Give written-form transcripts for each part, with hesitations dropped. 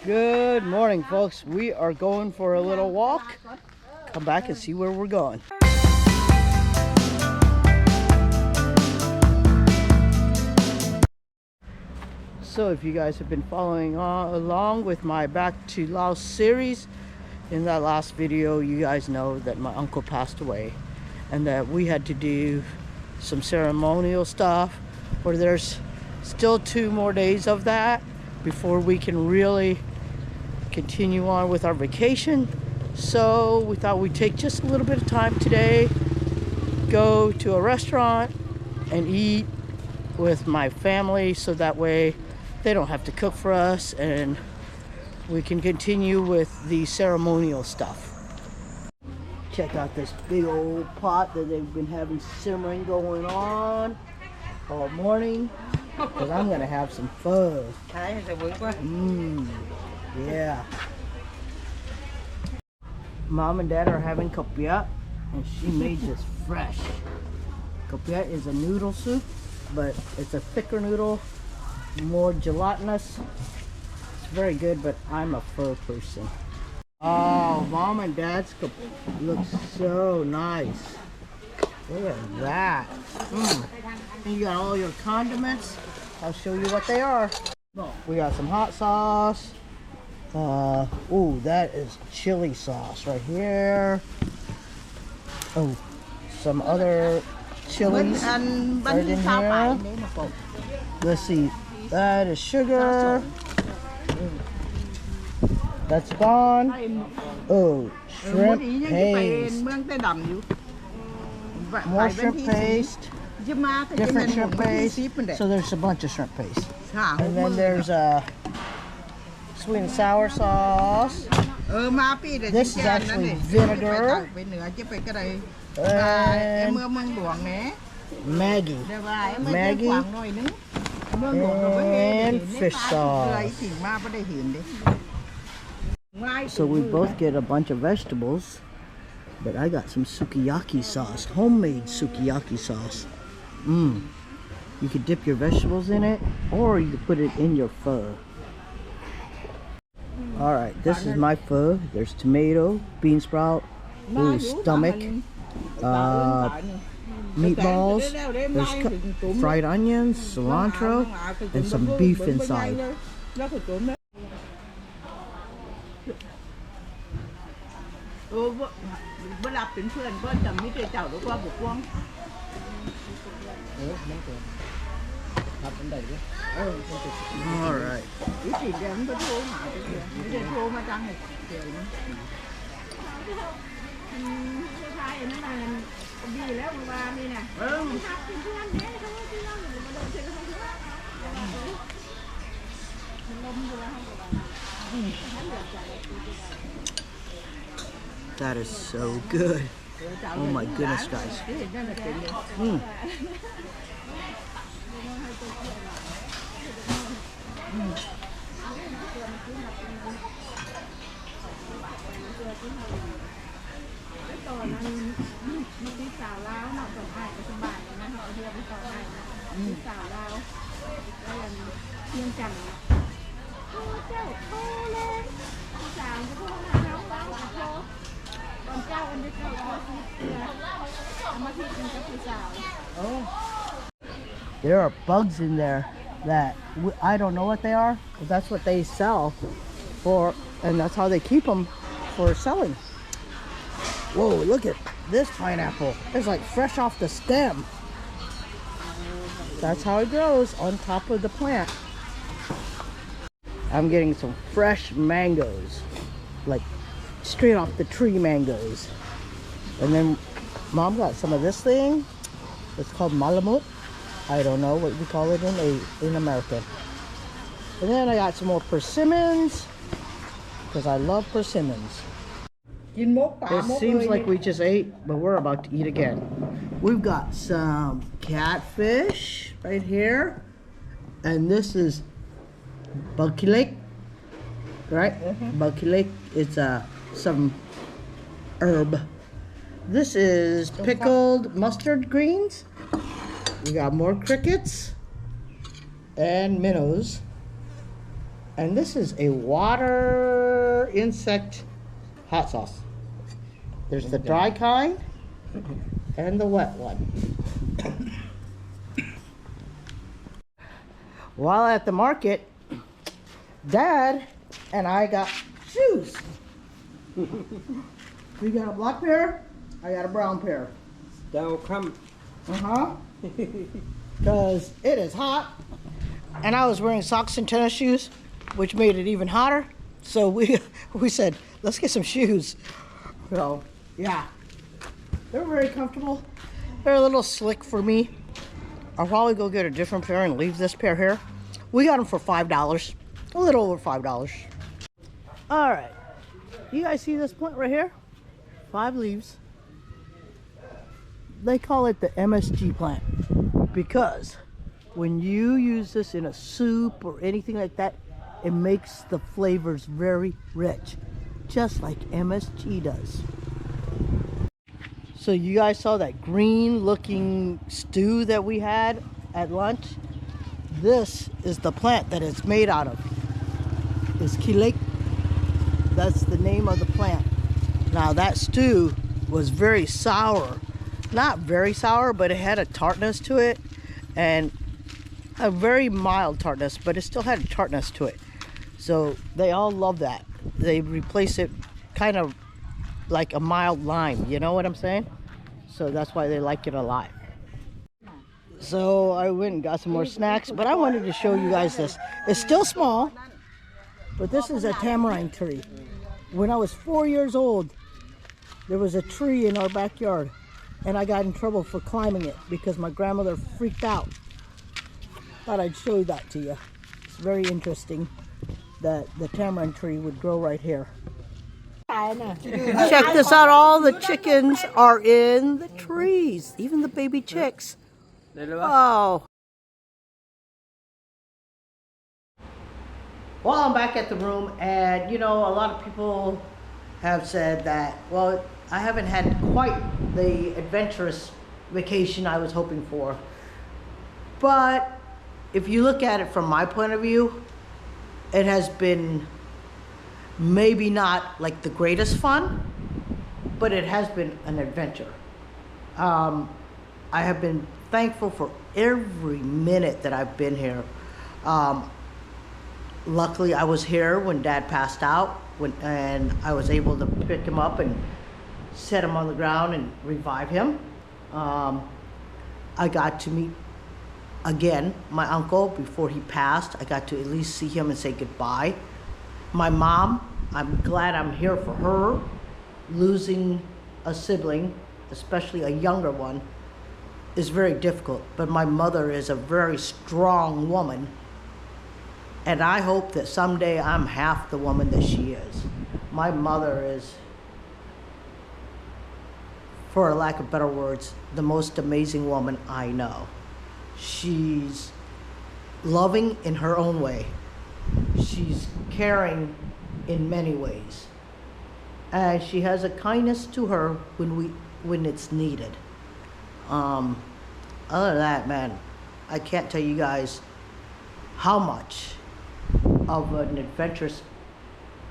Good morning, folks. We are going for a little walk. Come back and see where we're going. So if you guys have been following along with my Back to Laos series, in that last video you guys know that my uncle passed away and that we had to do some ceremonial stuff, or there's still 2 more days of that before we can really continue on with our vacation. So we thought we'd take just a little bit of time today, go to a restaurant and eat with my family so that way they don't have to cook for us and we can continue with the ceremonial stuff. Check out this big old pot that they've been having simmering going on all morning, because I'm going to have some pho. Yeah. Mom and Dad are having kopia, and she made this fresh. Kopia is a noodle soup, but it's a thicker noodle, more gelatinous. It's very good, but I'm a pho person. Oh, Mom and Dad's kopia looks so nice. Look at that. And you got all your condiments. I'll show you what they are. We got some hot sauce. Oh, that is chili sauce right here. Oh, some other chilies right in here. Let's see. That is sugar. That's gone. Oh, shrimp paste. More shrimp paste. Different shrimp paste. So there's a bunch of shrimp paste. And then there's sweet and sour sauce. This is actually vinegar. And Maggie. And fish sauce. So we both get a bunch of vegetables, but I got some sukiyaki sauce, homemade sukiyaki sauce. You could dip your vegetables in it, or you could put it in your pho. Alright, this is my pho. There's tomato, bean sprout, stomach, meatballs, there's fried onions, cilantro, and some beef inside. Alright. That is so good. Oh my goodness, guys. There are bugs in there that I don't know what they are, but that's what they sell for, and that's how they keep them for selling. Whoa, look at this pineapple. It's like fresh off the stem. That's how it grows on top of the plant. I'm getting some fresh mangoes, like straight off the tree mangoes. And then Mom got some of this thing. It's called malamut. I don't know what we call it in America. And then I got some more persimmons, because I love persimmons. It seems like we just ate, but we're about to eat again. We've got some catfish right here. And this is bakilek, right? Bakilek is some herb. This is pickled mustard greens. We got more crickets and minnows. And this is a water insect hot sauce. There's the dry kind and the wet one. While at the market, Dad and I got shoes. We got a black pair, I got a brown pair. That'll come. Because it is hot. And I was wearing socks and tennis shoes, which made it even hotter. So we said, let's get some shoes. So, yeah. They're very comfortable. They're a little slick for me. I'll probably go get a different pair and leave this pair here. We got them for $5. A little over $5. All right. You guys see this plant right here? 5 leaves. They call it the MSG plant because when you use this in a soup or anything like that, it makes the flavors very rich, just like MSG does. So you guys saw that green looking stew that we had at lunch? This is the plant that it's made out of. It's kilek. That's the name of the plant. Now that stew was very sour. Not very sour, but it had a tartness to it. And a very mild tartness, but it still had a tartness to it. So they all love that. They replace it kind of like a mild lime, you know what I'm saying? So that's why they like it a lot. So I went and got some more snacks, but I wanted to show you guys this. It's still small, but this is a tamarind tree. When I was 4 years old, there was a tree in our backyard, and I got in trouble for climbing it because my grandmother freaked out. Thought I'd show that to you. It's very interesting that the tamarind tree would grow right here. Check this out, all the chickens are in the trees, even the baby chicks. Oh. Well, I'm back at the room, and you know, a lot of people have said that, well, I haven't had quite the adventurous vacation I was hoping for. But if you look at it from my point of view, it has been maybe not like the greatest fun, but it has been an adventure. I have been thankful for every minute that I've been here. Luckily, I was here when Dad passed out, and I was able to pick him up and set him on the ground and revive him. I got to meet again my uncle before he passed. I got to at least see him and say goodbye. My mom, I'm glad I'm here for her. Losing a sibling, especially a younger one, is very difficult, but my mother is a very strong woman, and I hope that someday I'm half the woman that she is. My mother is, for a lack of better words, the most amazing woman I know. She's loving in her own way. She's caring in many ways. And she has a kindness to her when it's needed. Other than that, man, I can't tell you guys how much of an adventurous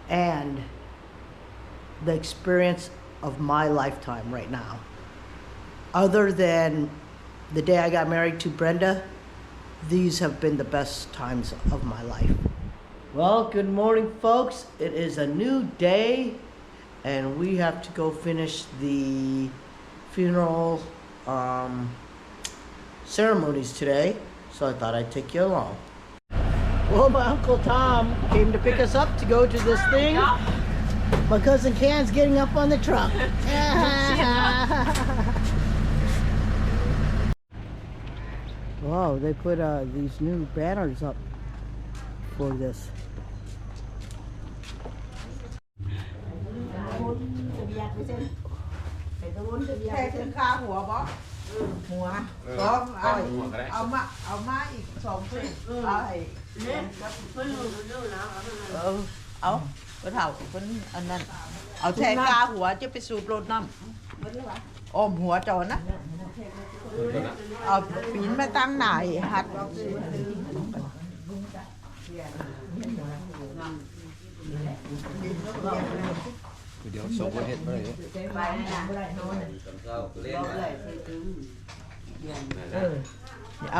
and the experience of my lifetime right now. Other than the day I got married to Brenda, these have been the best times of my life. Well, good morning, folks. It is a new day, and we have to go finish the funeral ceremonies today, so I thought I'd take you along. Well, my Uncle Tom came to pick us up to go to this thing. My cousin Can's getting up on the truck. Wow, they put these new banners up for this. Áo bữa thảo vẫn anhนั่นเอาแทงกาหัวจะไปสูบรถน้ำอมหัวจอนนะเอาปีนมาตั้งไหนหัด เดี๋ยวส่งประเทศไปเลย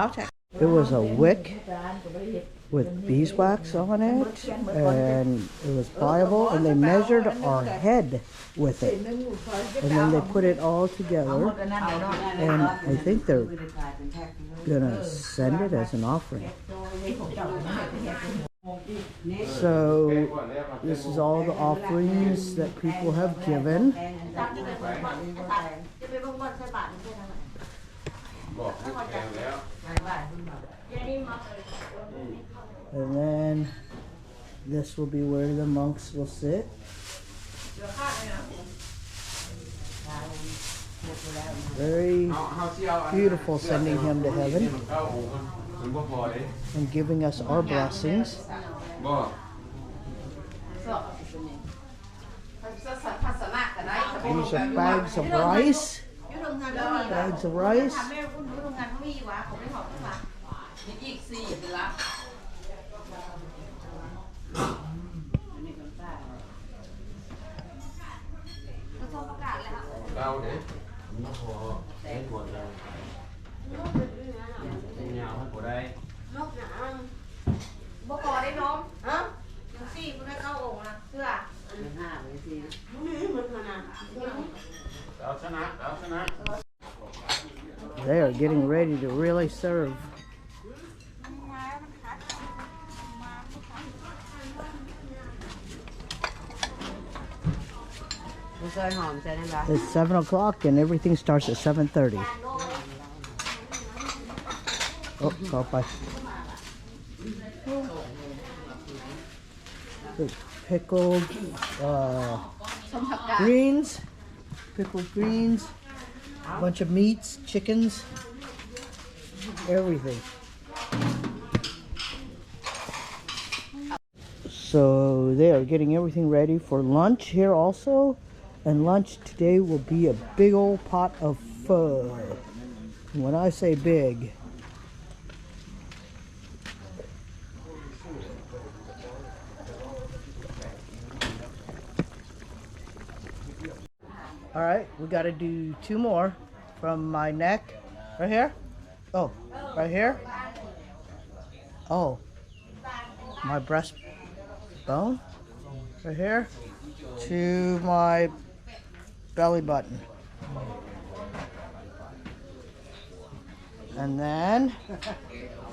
áo sạch It was a wick with beeswax on it, and it was pliable, and they measured our head with it, and then they put it all together, and I think they're gonna send it as an offering. So this is all the offerings that people have given. And then this will be where the monks will sit. Very beautiful, sending him to heaven and giving us our blessings. These are bags of rice. Bags of rice. They are getting ready to really serve. It's 7 o'clock and everything starts at 7:30. Oh, go by. There's pickled greens, a bunch of meats, chickens, everything. So they are getting everything ready for lunch here also. And lunch today will be a big old pot of pho. When I say big, all right, we got to do 2 more from my neck, right here. Oh, right here. Oh, my breastbone, right here, to my belly button. And then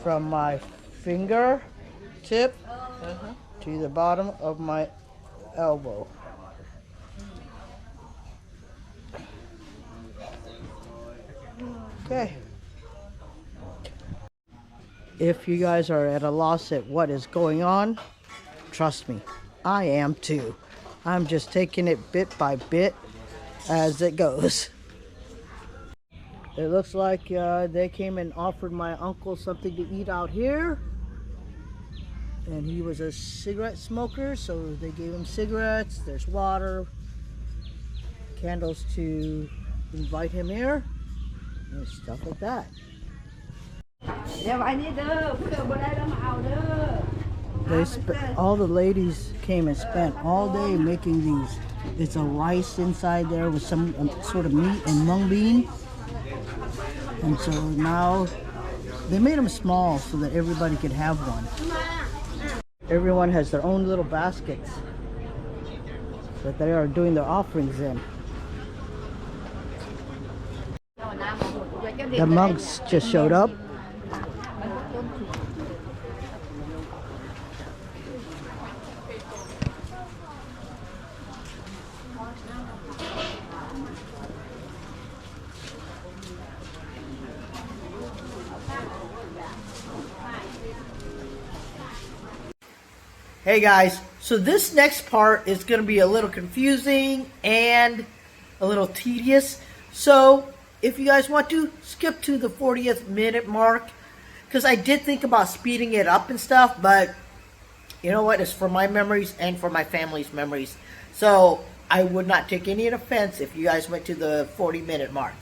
from my finger tip to the bottom of my elbow. Okay. If you guys are at a loss at what is going on, trust me, I am too. I'm just taking it bit by bit as it goes. It looks like they came and offered my uncle something to eat out here. And he was a cigarette smoker, so they gave him cigarettes. There's water, candles to invite him here, and stuff like that. All the ladies came and spent all day making these. It's a rice inside there with some sort of meat and mung bean. And so now they made them small so that everybody could have one. Everyone has their own little baskets that they are doing their offerings in. The monks just showed up. Hey guys, so this next part is going to be a little confusing and a little tedious. So if you guys want to, skip to the 40th minute mark, because I did think about speeding it up and stuff, but you know what, it's for my memories and for my family's memories. So I would not take any offense if you guys went to the 40-minute mark.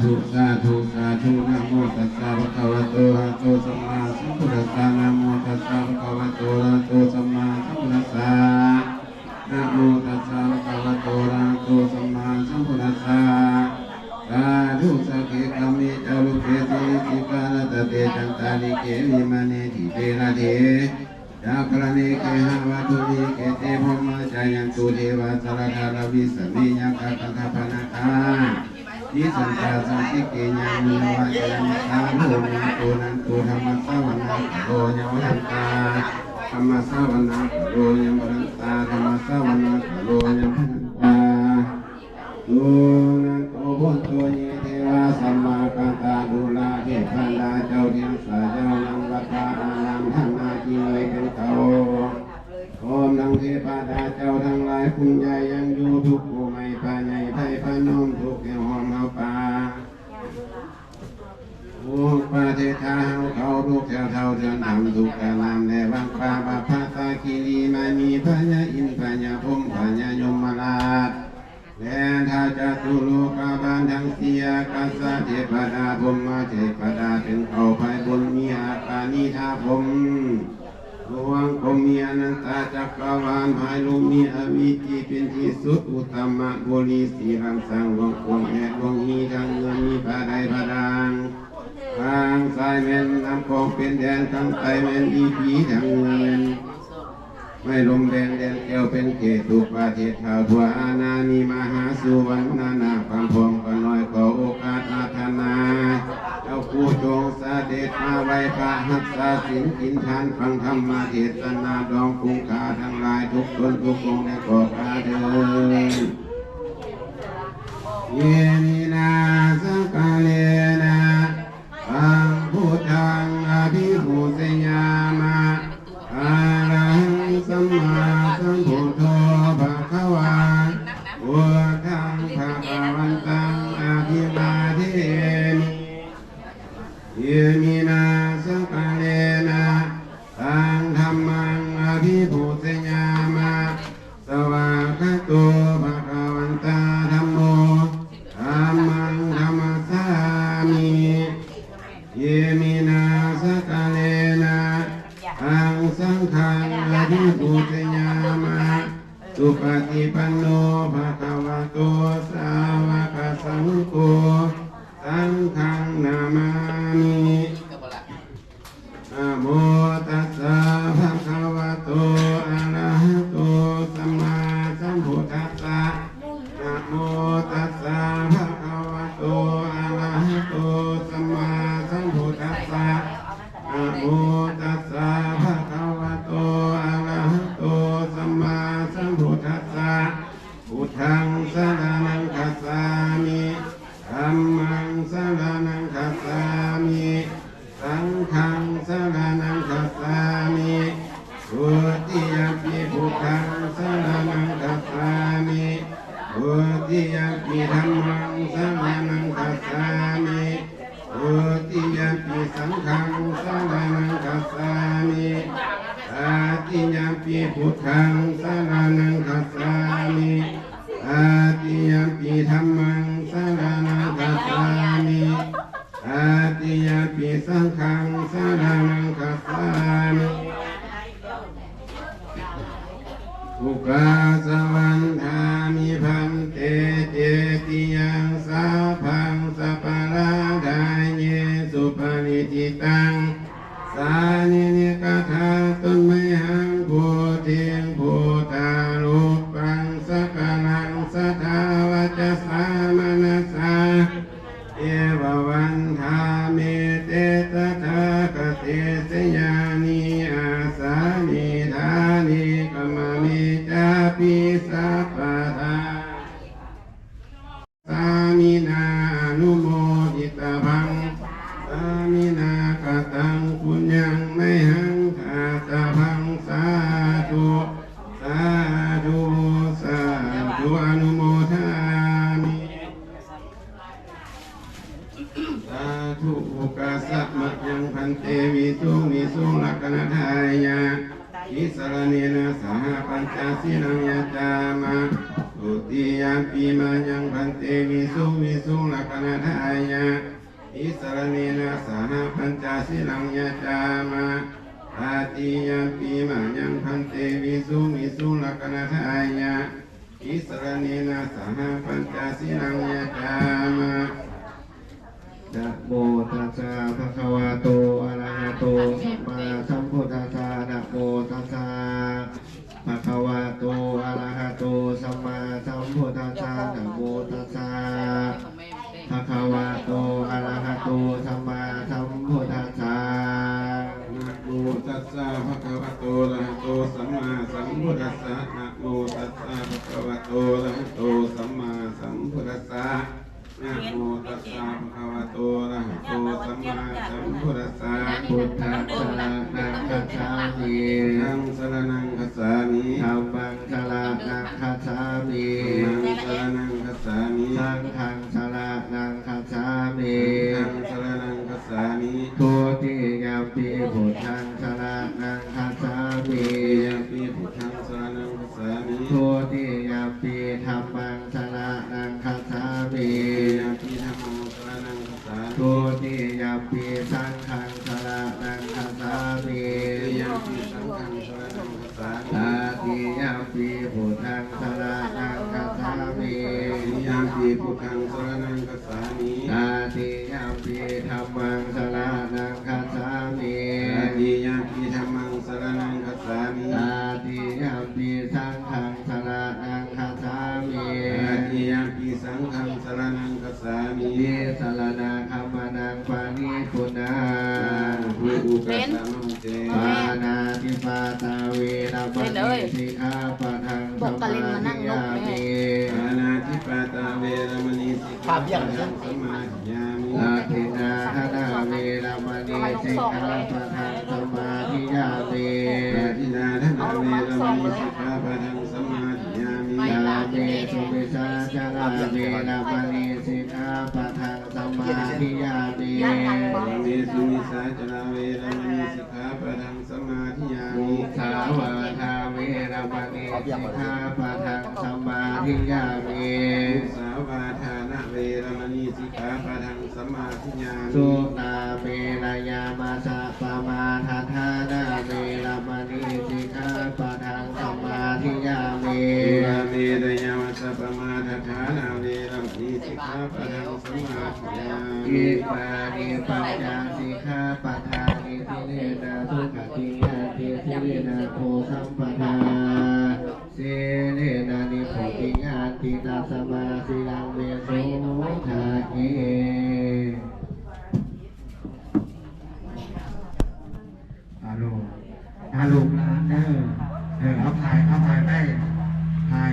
ธุสาธุสาธุนะโมตัสสะภะคะวะโตอะระหะโตสัมมาสัมพุทธัสสะนะโมตัสสะภะคะวะโตอะระหะโตสัมมาสัมพุทธัสสะนะโมตัสสะภะคะวะโตอะระหะโตสัมมาสัมพุทธัสสะสาธุสักเขกามิจารุเกติสิกาลตเตจันตาลิเกวิมานิทิเตระเทจักรณิเกหะวัตุนิเกเตภมะจายันตุเทวะสารธารวิสมิยกะกังคปนาคานิสันตาสังคิเกญามุนวะจามิสาโภมิโตนันตุธรรมสวนาโตญวรันตาธรรมสวนาโตญวรันตาธรรมสวนาโตญวรันตาตุนันโตพุทโธเยเทวะสัมมากัตตาดุลาเทพันดาเจ้าเทียงสาเจ้านังวัตตาอานังท่านนาจีเลยเป็นเขาโอมนังเทพาดาเจ้าทั้งหลายคุณใหญ่ยังอยู่ทุกผู้ไม่ปาใหญ่ไทยพนมทุกแห่งหอมเฮาป่าทุกประเทศเฮาเขาทุกแถวเท่าเดือนทำทุกกาลามในวังป่าบาพาตาคีรีมามีพญาอินพญาพรหมพญายมราชและท้าจตุโลกบาลทั้งเสียกัสสะเทพดาพรหมเทพดาถึงเขาภายบนมีอาคานิธาพรหมดวงพรหมมีอนันตจักรวาลภายลุมมีอวิจิเป็นที่สุดอุตตมะบุรีสีรังสังดวงพวงแห่ดวงมีทั้งเงินมีพระใดพระดังทางซ้ายแม่นน้ำคงเป็นแดนทางใต้แม่นอีผีทางเงินไม่ลมแดงแดนแก้วเป็นเขตทุกประเทศข่าวทั่วอาณามีมหาสุวรรณนาความพองก็น้อยขอโอกาสอาธนาเจ้าผู้จงเสด็จมาไว้พระหัตถาสินกินทานฟังธรรมเทศนาดองคุ้งคาทั้งหลายทุกคนทุกองค์ได้ขอบอาเถิดเยนินาสังกาเลนะอังพุทธังอภิภูเสยามะอะระหังสัมมาสัมพุทโธภะคะวาพุทธังภะคะวันตังอภิวาเทมิเยมินาสังกาเลนะตังธัมมังอภิภูเสยามะสวากขาโตภะคะวันตาธัมโมธัมมังธัมมัสสามิเยมินาสังกาเลนะอังสังฆังอภิปูชยามะสุปฏิปันโนภะคะวะโตสาวกสังโฆสังฆังนามามินะโมตัสสะภะคะวะโตอะระหะโตสัมมาสัมพุทธัสสะนะโมตัสสะภะคะวะโตอะระหะโตสัมมาสัมพุทธัสสะนะโมตัสสะภะคะวะโตอะระหะโตสัมมาสัมพุทธัสสะพุทธังสรณังคัจฉามิธัมมังสรณังคัจฉามิสังฆังสรณังคัจฉามิทุติยมปิพุทธังสรณังคัจฉามิทุติยมปิธัมมังสรณังคัจฉามิทุติยมปิสังฆังสรณังคัจฉามิตติยมปิพุทธังสรณังคัจฉามิตติยมปิธัมมังสรณังคัจฉามิตติยมปิสังฆังสรณังคัจฉามิอุกาสวันธามิพันเตเจติยังสาพังสัปปะราดาเยสุปนิทิตังสานินิกถาตุไมหังโพเทียงโพตาลุปังสักกังสัทธาวัจสามนัสสาเอววันธาเมเตตถาคเตสยานิอาสานิธานิกมะมิจาปิสัพพะทาสามินาอนุโมทิตาภังสามินากตังปุญญังไมหังทาตาภังสาธุสาธุสาธุอนุโมทามิสาธุอุกาสะมะยังพันเตวิสุงลักขณทายะอิสรเนนะสหปัญจศีลังยะจามะตุ ตุติยามปีมายังพันเตวิสุงลักขณทายะอิสรเนนะสหปัญจศีลังยะจามะตาติยามปีมายังพันเตวิสุงลักขณทายะอิสรเนนะสหปัญจศีลังยะจามะนะโมตัสสะภะคะวะโตอะระหะโตสัมมาสัมพุทธัสสะนะโมตัสสะภะคะวะโตอะระหะโตสัมมาสัมพุทธัสสะนะโมตัสสะภะคะวะโตอะระหะโตสัมมาสัมพุทธัสสะนะโมตัสสะภะคะวะโตอะระหะโตสัมมาสัมพุทธัสสะนะโมตัสสะภะคะวะโตอะระหะโตสัมมาสัมพุทธัสสะนะโมตัสสะภะคะวะโตอะระหะโตสัมมาสัมพุทธัสสะพุทธังสรณังคัจฉามิธังสรณังคัจฉามิธัมมังสรณังคัจฉามิธัมมังสรณังคัจฉามิสังฆังสรณังคัจฉามิสังฆังสรณังคัจฉามิทุติยมปีพุทธังสรณังคัจฉามิยมปีพุทธังสรณังคัจฉามิทุติยมปีธัมมังสรณังคัจฉามิยมปีธัมมังสรณังคัจฉามิทุติยมปีสังฆังสรณังคัจฉามิยมปีสังฆังสรณังคัจฉามิตาติยมปีพุทธังสรณังคัจฉามิยมปีพุทธังสรณังคัจฉามิตาติยมปีธัมมังสรณังคัจฉามิตาติยมปีธัมมังสรณังคัจฉามิตาติยมปีสังฆังสรณังคัจฉามิตาติยมปีสังฆังสรณังคัจฉามิติสรณังคัมมนังปานิปุณาภูอุกัสสะมังเตปานาติปาตาเวนะปะนิสิกขาปะทังสมาธิยามิปานาติปาตาเวนะมณีสิกขาปะทังสมาธิยามิอาทินาทนาเวนะมณีสิกขาปะทังสมาธิยามิอาทินาทนาเวนะมณีสิกขาปะทังสมาธิยามิยามิสุวิชาจาราเวนะมณีสิกขาปะทังสมาธิยามิยามิสุวิชาจาราเวนะมณีสิกขาปะทังสมาธิยามิสาวาทาเวนะมณีสิกขาปะทังสมาธิยามิสาวาทานะเวนะมณีสิกขาปะทังสมาธิยามิสุนาเมรยามาสะปะมาทัฏฐานาเวนะมณีสิกขาปะทังสมาธิยามิสุราเมรยามาสะปะมาทัฏฐานาเวนะมณีสิกขาปะทังสมาธิยามิอิมานิปัญญาสิกขาปะทานิสิเลนะทุกขติยาติสิเลนะโพสัมปทาสิเลนะนิโพธิญาติตัสมาสิลังเวโสทาเกอาลูกนะเอาถ่ายได้ถ่าย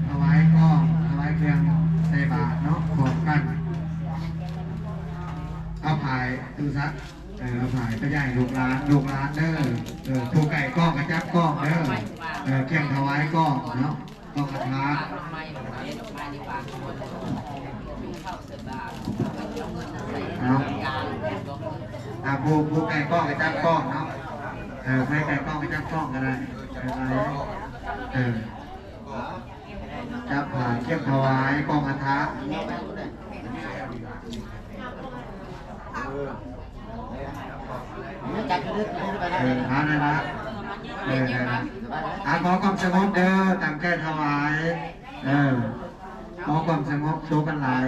เอาไว้กล้องเอาไว้เครื่องใส่บาตรเนาะขอบกันเอาถ่ายดูซักเอาถ่ายก็ใหญ่ลูกหลานเด้อผู้ไก่กล้องกระจับกล้องเด้อเครื่องถวายกล้องเนาะก็กระทาเอาผู้ไก่กล้องกระจับกล้องเนาะไม่ไก่กล้องกระจับกล้องก็ได้จับผ่าเครื่องถวายกล้องกระทะหาได้ละขอความสงบเด้อตามแก้ถวายขอความสงบโชว์กันหลาย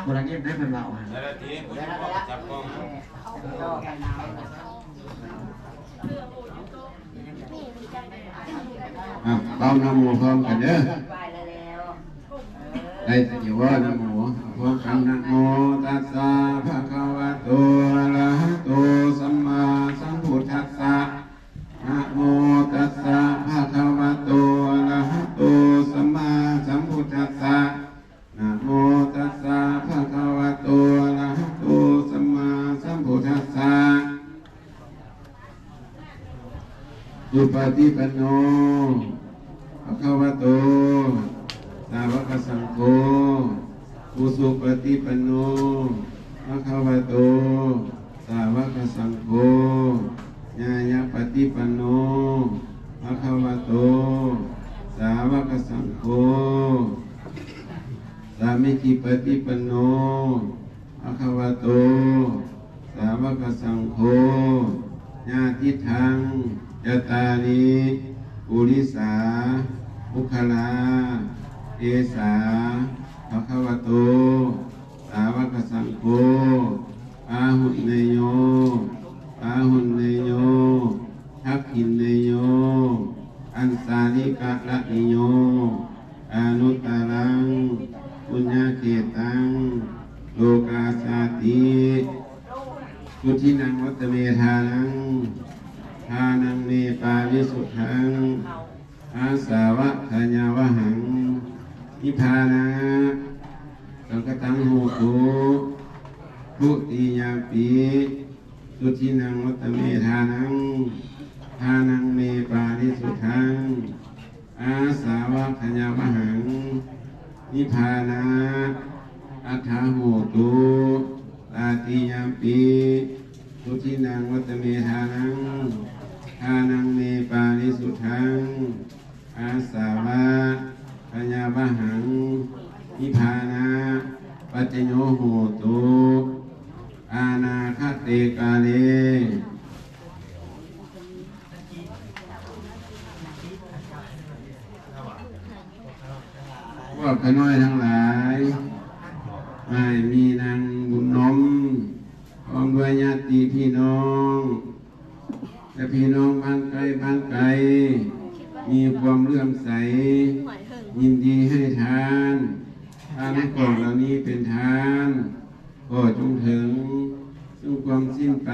บริเวณได้เป็นเราเรานโมพร้อมกันเด้อได้สิว่านะโมพร้อมกันนะโมตัสสะภะคะวะโตอะระหะโตสัมมาสัมพุทธัสสะนะโมตัสสะภะคะวะโตอะระหะโตสัมมาสัมพุทธัสสะนะโมตัสสะภะคะวะโตอะระหะโตสัมมาสัมพุทธัสสะสุปฏิปันโนภะคะวะโตสาวกสังโฆอุสุปฏิปันโนภะคะวะโตสาวกสังโฆญาญาปฏิปันโนภะคะวะโตสาวกสังโฆ ติปันโนภะคะวะโตสาวกสังโฆญาติทังยตานิปุริสาภุคลาเอสาภะคะวะโตสาวกสังโฆอาหุเนโยอาหุเนโยทักขินเนโยอันสาลิกะละนิโยอนุตตรังปุญญาเขตังโลกาสาติสุทินังวัตเมธานังทานังเมปาวิสุทธังอาสาวะทญาวหังนิพพานะสังคตังโหตุทุติยาปิสุทินังวัตเมธานังทานังเมปาวิสุทธังอาสาวะทญาวหังนิพพานะอัฏฐาโหตุตาติยามปีสุทินังวัตเมธานังทานังเมปาริสุทธังอาสาวะปัญญาวหังนิพพานะปัจจโยโหตุอานาคเตกาเลพวกขน้อยทั้งหลายไม่มีนางบุญนมพร้อมด้วยญาติพี่น้องและพี่น้องบ้านไกลบ้านไกลมีความเลื่อมใสยินดีให้ทานทานให้กล่องเหล่านี้เป็นทานก็จงถึงซึ่งความสิ้นไป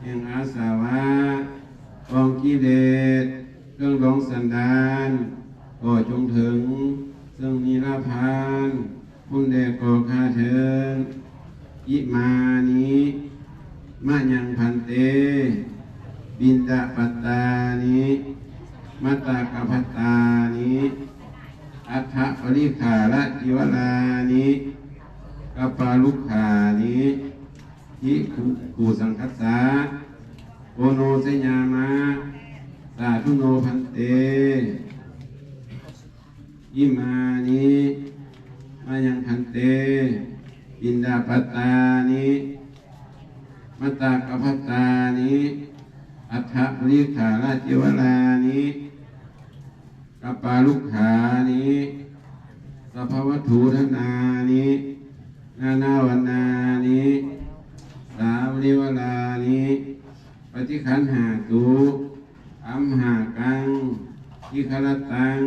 แห่งอาสาวะกองกิเลสเครื่องหลงสันดานก็จงถึงซึ่งนิรพานบุญแด่ก่อข้าเถิดอิมานิมะยังพันเตบินดาปัตตานิมัตตากภัตตานิอัฏฐปริขาละจิวลานิกัปปาลุขานิทิกูสังคัสสะโอโนสยามะสาธุโนพันเตอิมานิมายังพันเตบินดาปัตตานิมัตตากภัตตานิอัฏฐปริขาละจิวลานิกัปปาลุขานิสัพพวัตถุธนานินานาวันนานิสาวริวลานิปฏิขันหาตุอัมหากังอิคารตัง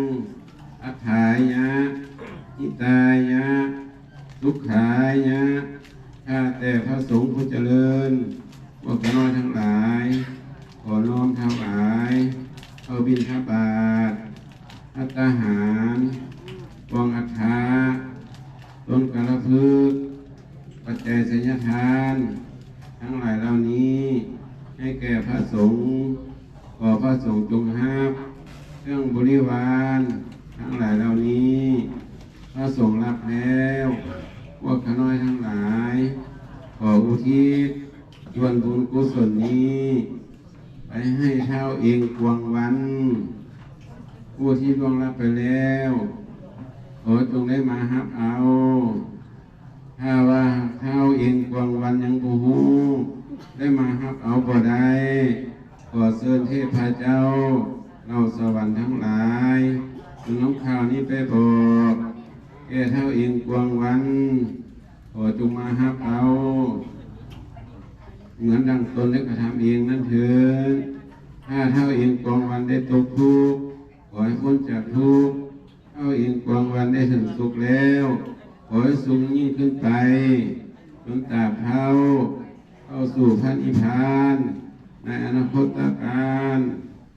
อัฏฐายะอิตายะทุกขายะข้าแต่พระสงฆ์ผู้เจริญพวกน้อยทั้งหลายขอน้อมถวายเอาบิณฑบาตภัตตาหารกองอัฏฐาต้นกระพึกษ์ปัจจัยสัญญทานทั้งหลายเหล่านี้ให้แก่พระสงฆ์ขอพระสงฆ์จงห้ามเครื่องบริวารทั้งหลายเหล่านี้พระสงฆ์รับแล้วพวกข้าน้อยทั้งหลายขออุทิศส่วนบุญกุศลนี้ไปให้เท่าเองกวงวันผู้ที่ล่วงลับไปแล้วขอจงได้มารับเอาถ้าว่าเท่าเองกวงวันยังบูฮูได้มารับเอาบ่ได้ขอเชิญเทพเจ้าเราสวรรค์ทั้งหลายจงน้องข่าวนี้ไปบอกแก่เท่าเองกวงวันขอจงมารับเอาเหมือนดังตนได้กระทำเองนั่นเถิดถ้าเท่าเองกวงวันได้ตกทุกข์ขอให้พ้นจากทุกข์เท่าเองกวงวันได้ถึงสุขแล้วขอให้สูงยิ่งขึ้นไปจนตราบเท่าเข้าสู่พระนิพพานในอนาคตการ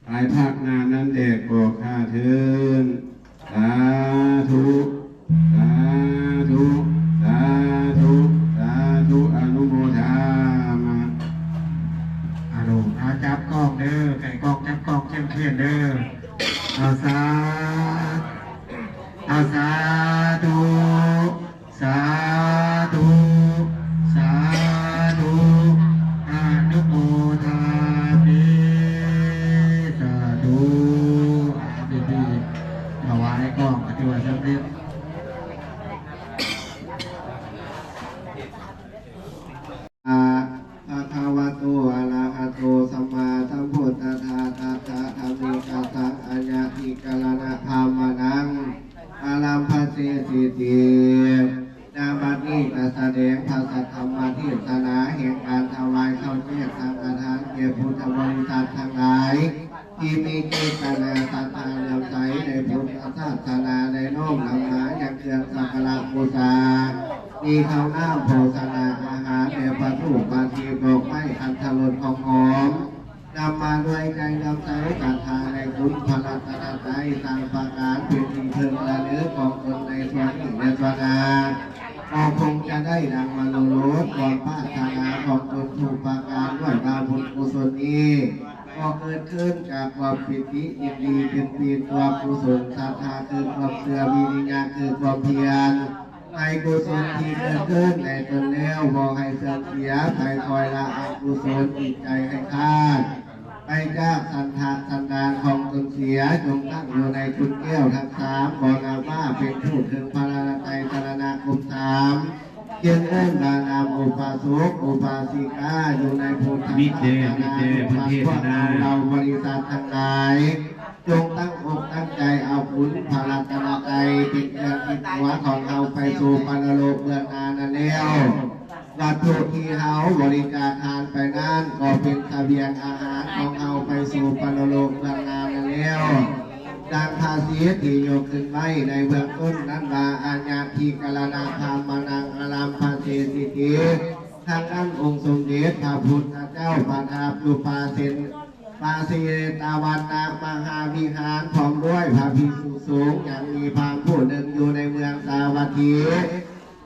ภายภาคหน้านั้นแด่ก่อข้าเถิดสาธุสาธุสาธุสาธุอนุโมทามาอาลูกอาจับกองเด้อไก่กองจับกองเชี่ยงเทียนเด้ออาสาธุสาธุสาธุอนุโมทามิสาธุดีถวายกองปฏิวัติสำเร็จ งภาษาธรรมเทศนาแห่งการถวายข้าวเทียนทางอาหารแก่พุทธบริษัททั้งหลายที่มีเจตนาศรัทธาเลื่อมใสในพุทธศาสนาในน้อมนำมาอย่างเครื่องสักการะบูชามีข้าวน้ำโภชนาอาหารแด่พระผู้ปฏิบัติดอกไม้คันธรสของหอมนำมาด้วยใจนำใจศรัทธาในคุณพระรัตนตรัยสร้างประการเป็นที่พึงระลึกของตนในส่วนนี้และส่วนนาก็คงจะได้ดังมาโลดความปรารถนาของตนถูกประการด้วยบาบุญกุศลนี้ก็เกิดขึ้นจากความปิติยินดีเป็นปีตัวกุศลศรัทธาคือความเชื่อวิริยะคือความเพียรในกุศลที่เกิดขึ้นในตนแล้วบอกให้เสื่อมเสียไปคอยละอกุศลจิตใจให้ขาดไปจากสันทาสันดานของตนเสียจงตั้งอยู่ในคุณแก้วทั้งสามบอกนาว่าเป็นผู้ถึงพระรัตนตรัยสรณคมสามเกี่ยงเอิ้นนานามอุปาสกอุปาสิกาอยู่ในพุทธศาสนาพวกเราบริษัททั้งหลายจงตั้งอกตั้งใจเอาคุณพระรัตนตรัยเป็นเครื่องติดหัวของเราไปสู่ปรโลกเบื้องหน้านั่นแล้ววัตถุที่เราบริจาคทานไปนั้นก็เป็นเสบียงอาหารของเราไปสู่ปรโลกเบื้องหน้านั่นแล้วดังภาษีที่ยกขึ้นไว้ในเบื้องต้นนั้นว่าอาญาทิกรณาธรรมนังอารามภาเสสิติทางนั้นองค์สมเด็จพระพุทธเจ้าประทับอยู่ปาเสนปาเสตาวันนามหาวิหารพร้อมด้วยพระภิกษุสงฆ์อย่างมีพราหมณ์ผู้หนึ่งอยู่ในเมืองสาวัตถี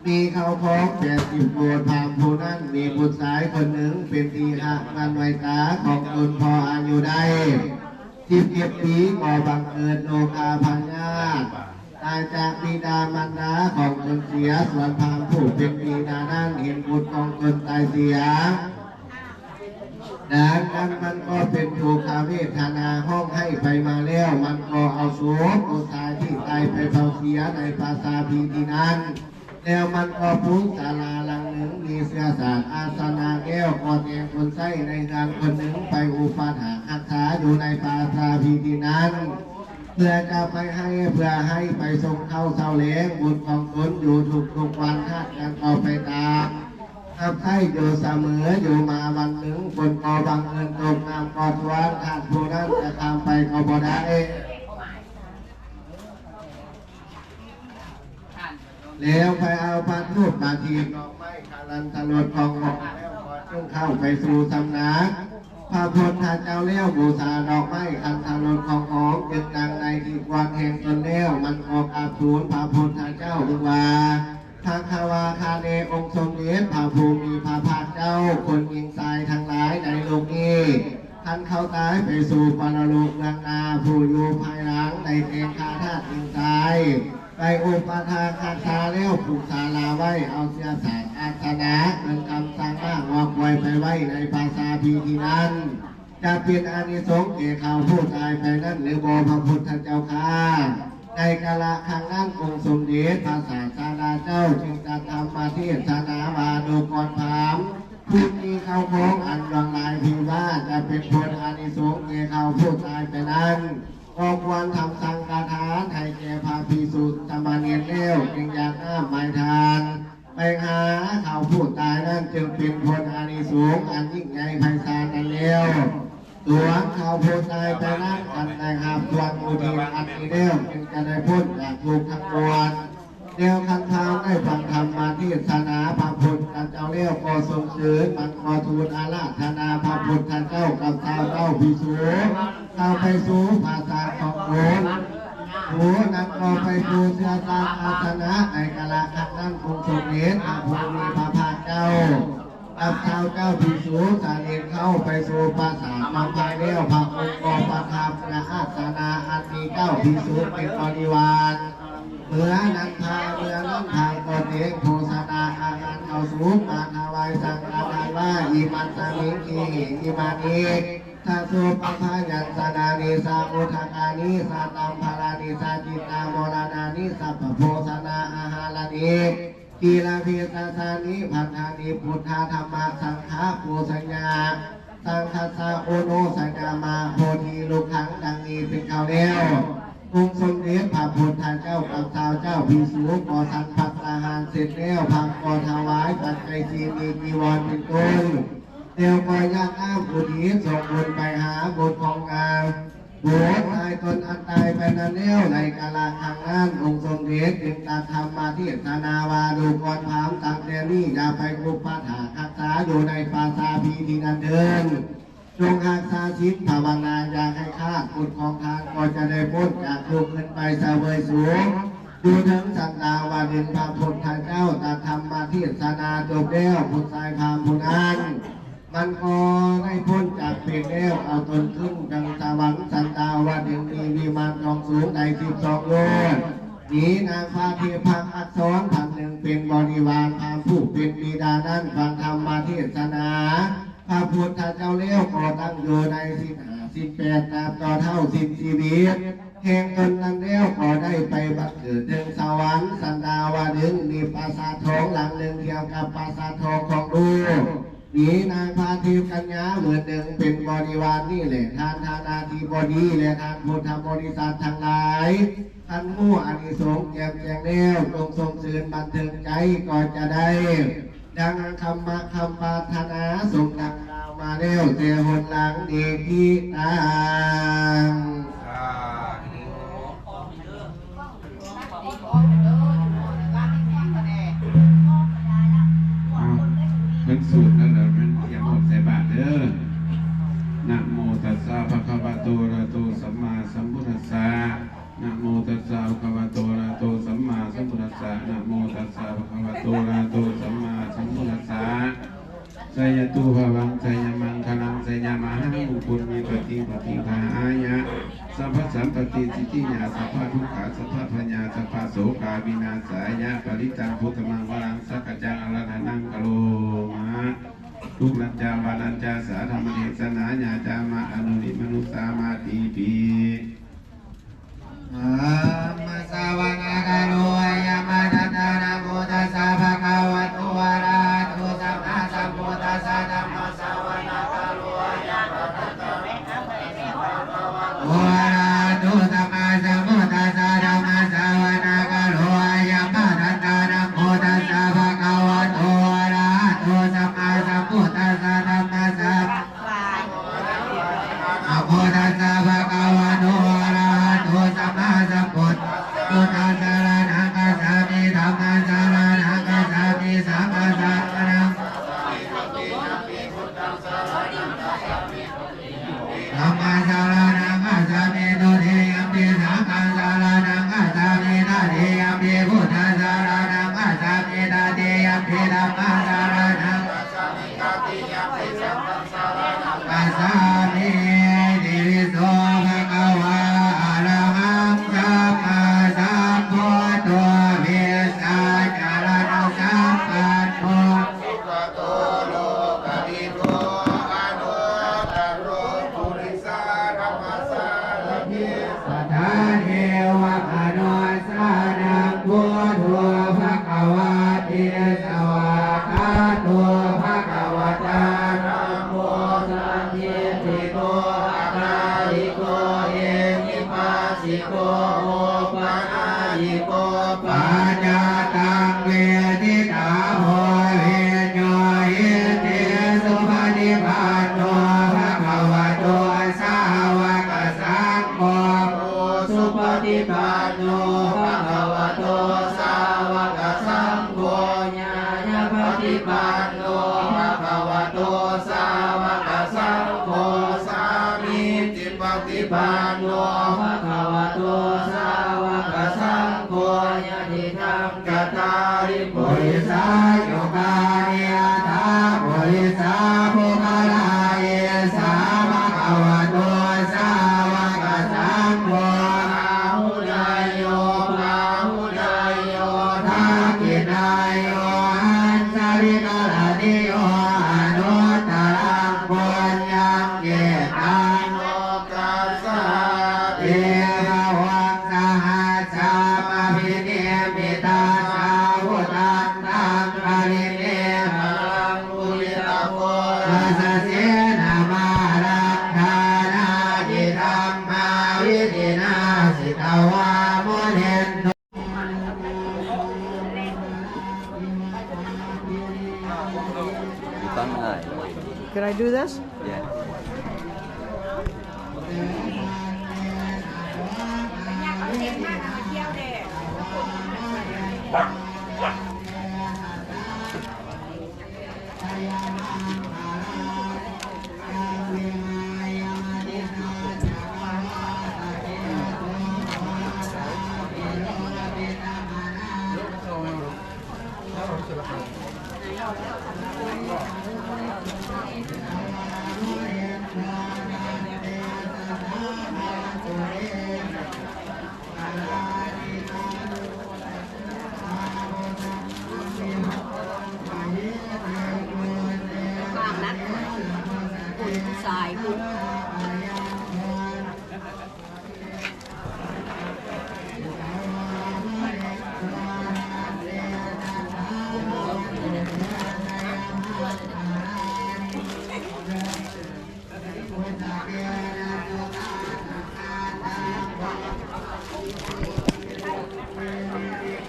มีเขาพร้อม80 โกฏพราหมณ์ผู้นั้นมีบุตรชายคนหนึ่งเป็นทีฆะมันไวตาของตนพออายุได้17 ปีก็บังเกิดโลกาพญาตายจากบิดามารดาของตนเสียส่วนพราหมณ์ผู้เป็นบิดานั้นเห็นบุตรของตนตายเสียดังนั้นมันก็เป็นทุกขเวทนาห้องให้ไปมาแล้วมันก็เอาโสมโอตายที่ตายไปเผาเสียในภาษาพีที่นั้นแล้วมันก็พุ้งศาลาหลังหนึ่งมีเสื้อสารอาสนะแก้วกอดแองคนไส้ในงานคนหนึ่งไปอุปถากรักษาอยู่ในภาษาพีที่นั้นเพื่อจะไปให้เพื่อให้ไปส่งเข้าเสาเล้งบุญของตนอยู่ทุกวันคาดกันต่อไปตามทับไส้อยู่เสมออยู่มาวันหนึ่งคนก็บังเอิญตกน้ำก็ทวนขาดผู้นั้นจะตามไปก็บ่ได้แล้วไปเอาพัดรูปมาทีดอกไม้คารันตลดของหอกแล้วก็ต้องเข้าไปสู่สำนักพระพุทธเจ้าเลี้ยวบูชาดอกไม้คันธรสของหอมจึงดังในที่กวางแห่งตนเลี้ยวมันออกอาสูรพระพุทธเจ้าบึงว่าทางคาวาคาเนองค์สมเด็จพระภูมิพระภาคเจ้าคนยิงทรายทั้งหลายในโลกนี้ท่านเข้าตายไปสู่ปรโลกเมืองนาผู้อยู่ภายหลังในเกณฑ์คาธาตุยิงทรายไปอุปถากรักษาแล้วปลูกศาลาไว้เอาเสียสารอาสนะเป็นคำสั่งบ้างวางไว้ไปไว้ในภาษาพีที่นั้นจะเป็นอานิสงส์แก่เขาผู้ตายไปนั้นหรือบ่พระพุทธเจ้าค่ะในกาละครั้งนั้นองค์สมเด็จพระศาสดาเจ้าจึงจะทำมาเทศนาวาโดกรพามผู้ที่เขาโค้งอันดวงลายพิว่าจะเป็นผลอานิสงส์แก่เขาผู้ตายไปนั้นก็ควรทำสังฆทานให้แก่พระภิกษุสามเณรแล้วจึงอยากน้ำไม้ทานไปหาเขาผู้ตายนั้นจึงเป็นผลอานิสงส์อันยิ่งใหญ่ไพศาลนั่นแล้วตัวเขาผู้ตายไปนั้นกันได้หาบวงอุทิศอันนี้แล้วจึงจะได้พ้นจากทุกข์ทั้งปวงเดียวคันทางได้ฟังธรรมมาที่ศาสนาพระพุทธเจ้าเลี้ยวก็ทรงเสริญมันขอทูลอาราธนาพระพุทธเจ้ากับชาวเจ้าภิกษุเข้าไปสู่ภาษาของตนผู้นั้นก็ไปสู่เสื้อตามอาสนะในกาลครั้งนั้นคงทรงเห็นพระภูมิพระภาคเจ้ากับชาวเจ้าภิกษุสาเนเข้าไปสู่ภาษามาภายเลี้ยวพระองค์ก็ประทับณอาสนะอันมีเจ้าภิกษุเป็นบริวารเมื่อนั้นพาตนเองโฆษณาอาหารเอาสูงมาถวายสังฆทานว่าอิมัสสมิงคีอิมานิทัสสุปพายัญชนะนิสาอุทกานิสาตัมภารานิสาจิตตามรณานิสัพพโภชนาอาหารานิกีฬาภิสสานิพันธานิพุทธธรรมสังฆาปูสัญญาสังฆสาโอโนสัญญามาโพธิลุขังดังนี้เป็นเขาแล้ว องค์สมเด็จพระพุทธเจ้ากับชาวเจ้าพิสุก่อสันพัฒนาหารเสร็จแล้วพังก่อถวายปัจจัยจีมีจีวรเป็นต้นเดี๋ยวก่อญาติน้ำอุทิศส่งบุญไปหาบุญของงามบุญตายตนอันตายไปนั่นแล้วในกาลทางนั้นองค์สมเด็จจึงตรัสธรรมมาที่ธนาวาดูก่อนถามตั้งแต่นี้อย่าไปกุปถาคักษาอยู่ในปราสาทพีที่นั่นเดินจงรักษาชิดภาวนาอย่าให้ขาดบุญของทานก็จะได้พ้นจากทุกข์ขึ้นไปเสวยสูงดูถึงสันดาวาดินพระพุทธเจ้าตรัสธรรมมาที่ศาสนาจบแล้วพุทธสายพามพุทธันมันก็ได้พ้นจากเปรตแล้วเอาตนขึ้นดังสวรรค์สันดาวาดินมีวิมานทองสูงใน12 โลกหนีนางฟ้าเทพักอักษรพันหนึ่งเป็นบริวารพามผู้เป็นบิดานั้นฟังธรรมมาที่ศาสนาพระพุทธเจ้าเลี้ยวก่อตั้งอยู่ใน15-18 นาต่อเท่า10 ชีวิตแห่งตนนั้นเลี้ยวก่อได้ไปบังเกิดถึงสวรรค์สันดาวาดึงมีปราสาททองหลังหนึ่งเกี่ยวกับปราสาททองของลูกมีนางพาทิพย์กัญญาเหมือนหนึ่งเป็นบริวารนี่แหละทานธานาธิบดีและทานพุทธบริษัททั้งหลายท่านมู่อานิสงส์แจ่มแจ้งแล้วจงทรงสื่นบันเทิงใจก่อนจะได้ดังคำปรารถนาสมดังดาวมาแล้วแต่หนหลังดีที่ตางเป็นสูตรนั่นแหละมันอย่าหมดใส่บาตรเด้อนะโมตัสสะภะคะวะโตอะระหะโตสัมมาสัมพุทธัสสะนะโมตัสสะภะคะวะโตอะระหะโตสัมมาสัมพุทธัสสะนะโมตัสสะภะคะวะโตอะระหะโตสัมมาสัมพุทธัสสะไสยตุภวังไสยมังคลังไสยมหามุคุมีปฏิปฏิภาอายะสัพพสัมปติสิทธิญาสัพพะทุกขาสัพพะพญาสัพพะโสกาวินาศายะปริตังพุทธมังวรังสักกัจจังอรหันังกโลมาทุกลัจจาบาลัญจาสาธรรมเทศนาญาจามาอนุนิมนุสามาตีปีมาสาวนาคาโลยามาทัตตานะโมตัสสะภะคะวะโตอะระหะโตสัมมาสัมพุทธัสสะธัมมาสาวนาคาโลยามาทัตตานะโมอะระหะโตสัมมาสัมพุทธัสสะธัมมาสาวนาคาโลยามาทัตตานะโมตัสสะภะคะวะโตอะระหะโตสัมมาสัมพุทธัสสะธัมมาสาวนาคาโลนะโมตัสสะภะคะวะโตอะระหะโตสัมมาสัมพุทธัสสะธัมมาสาวนาคาโลธัมมาสาวนาคาสามิสังฆสารนังธัมมาสาวนาคาสามิตุเทยัมปิสังฆสารนังอาสามินาเทยัมปิพุทธัสสารนังอาสามินาเทยัมปิธัมมาสารนังอาสามินาเทยัมปิสังฆสารนังอาสามิติวิโสภะคะวะอะระหังสัมมาสัมพุทโธเวสสัจจารณะสัมปันโนสุขโตโลกวิทูอนุตตรปุริสารัมมสารพิสัทธาเทวะอนุสานังพุทโธภะคะวะเทสวะคาโตภะคะวะตาธัมโมสันทิติโกอะระหิโกเอหิปัสสิโกโอปะอาหิโกปัญญาตังเวทิตาโพเวโยหิเตสุปฏิปันโนภะคะวะโตสาวกสังโฆสุปฏิปันโนภะคะวะโตสาวกสังโฆญาณปฏิปันโนภะคะวะโตสาวกสังโฆสามิจิปฏิปันโนภะคะวะโตสาวกสังโฆญาณิธรรมกตาริปุริสาโยกานิยตาปุริสาภูคาลาเยสาภะคะวะโตสาวกสังโฆอาหุนายโยอาหุนายโยทักขินายโยอันสริกาลานิโยอนุ Bang eye. Can I do this? Yeah.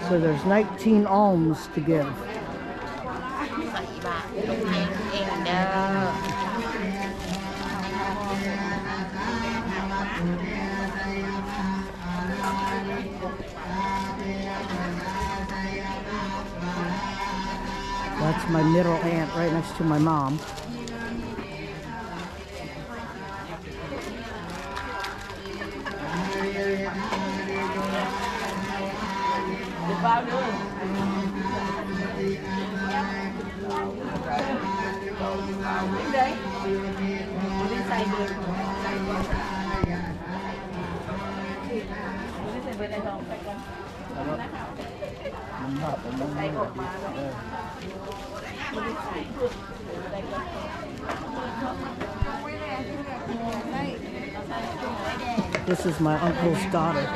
So there's 19 alms to give. บาทลงเองเองเด้อ That's my middle aunt right next to my mom. This is my uncle's daughter.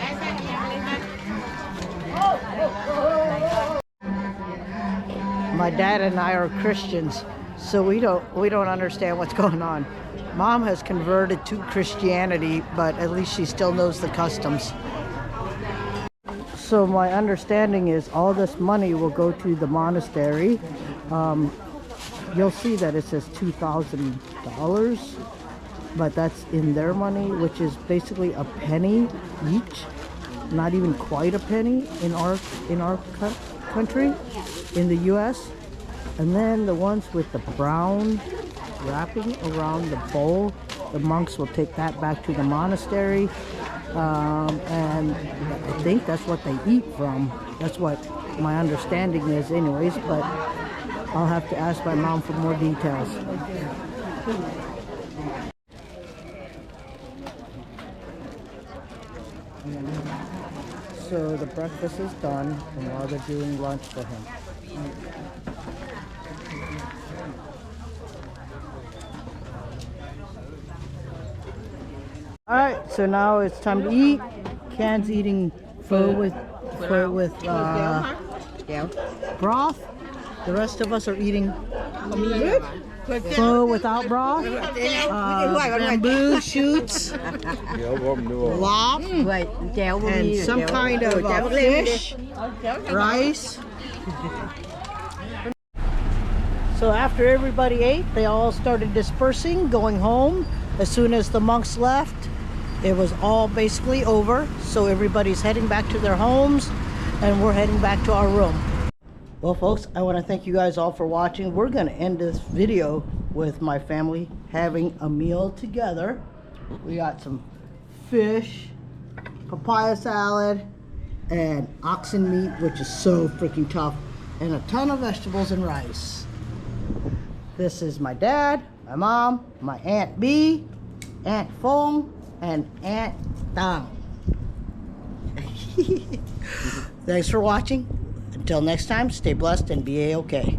My dad and I are Christians, so we don't understand what's going on. Mom has converted to Christianity, but at least she still knows the customs. So my understanding is all this money will go to the monastery. You'll see that it says $2,000, but that's in their money, which is basically a penny each. Not even quite a penny in our country, in the U.S. And then the ones with the brown wrapping around the bowl, the monks will take that back to the monastery. And I think that's what they eat from. That's what my understanding is anyways, but I'll have to ask my mom for more details. So the breakfast is done, and now they're doing lunch for him. Alright, so now it's time to eat. Can's eating pho with broth. The rest of us are eating pho without broth, bamboo shoots, lop, and some kind of fish, rice. So after everybody ate, they all started dispersing, going home. As soon as the monks left, it was all basically over. So everybody's heading back to their homes, and we're heading back to our room. Well, folks, I want to thank you guys all for watching. We're going to end this video with my family having a meal together. We got some fish, papaya salad, and oxen meat, which is so freaking tough, and a ton of vegetables and rice. This is my dad, my mom, my Aunt B, Aunt Fong, and Aunt Tang. Thanks for watching. Until next time, stay blessed and be A-OK.